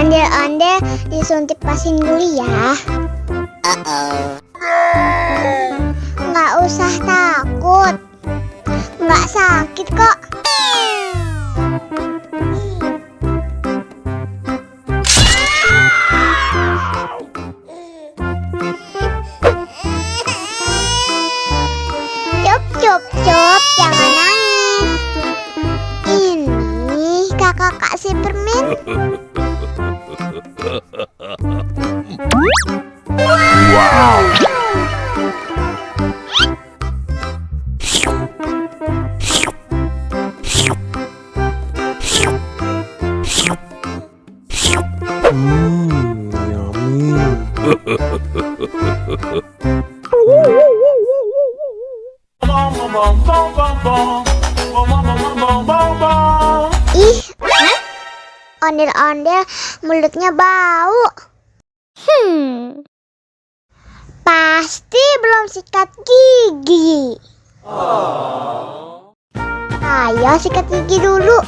Ondel-ondel disuntik vaksin dulu ya. Nggak usah takut, nggak sakit kok. Cup, jangan nangis. Ini kakak kasih permen. Wow. Ih, ondel-ondel mulutnya bau. Pasti belum sikat gigi. Ayo sikat gigi dulu.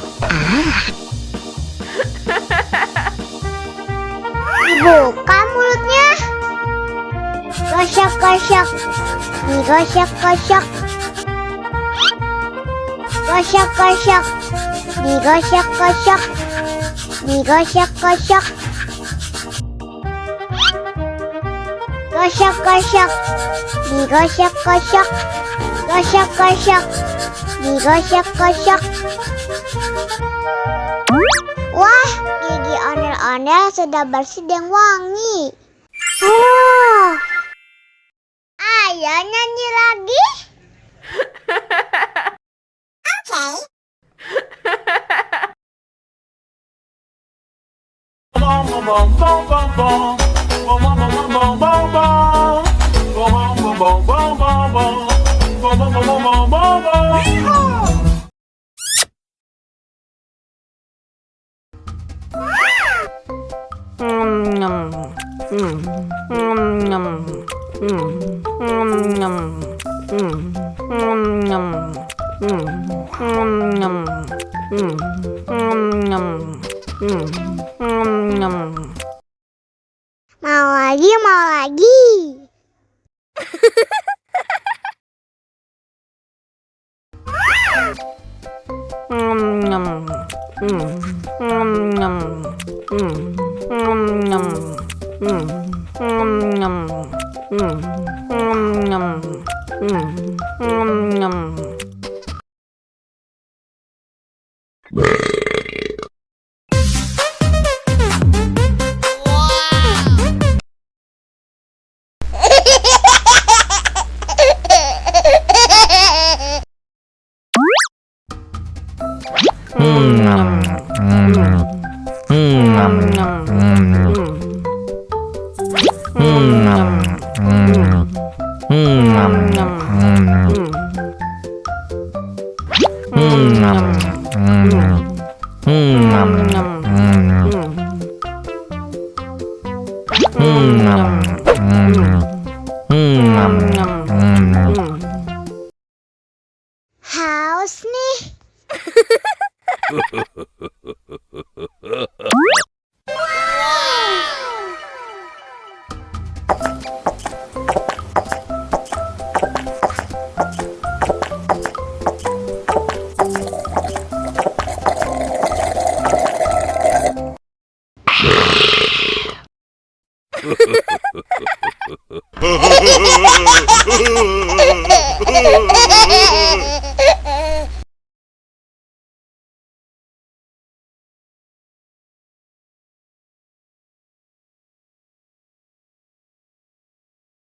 Buka mulutnya. Gosok-gosok. Digosok-gosok. Gosok-gosok. Digosok-gosok. Digosok-gosok. Gosok-gosok. Digosok-gosok. Gosok-gosok. Digosok-gosok. Wah, gigi ondel-ondel sudah bersih dan wangi. Oh, ayo nyanyi lagi. Mau lagi, mau lagi. Haus nih.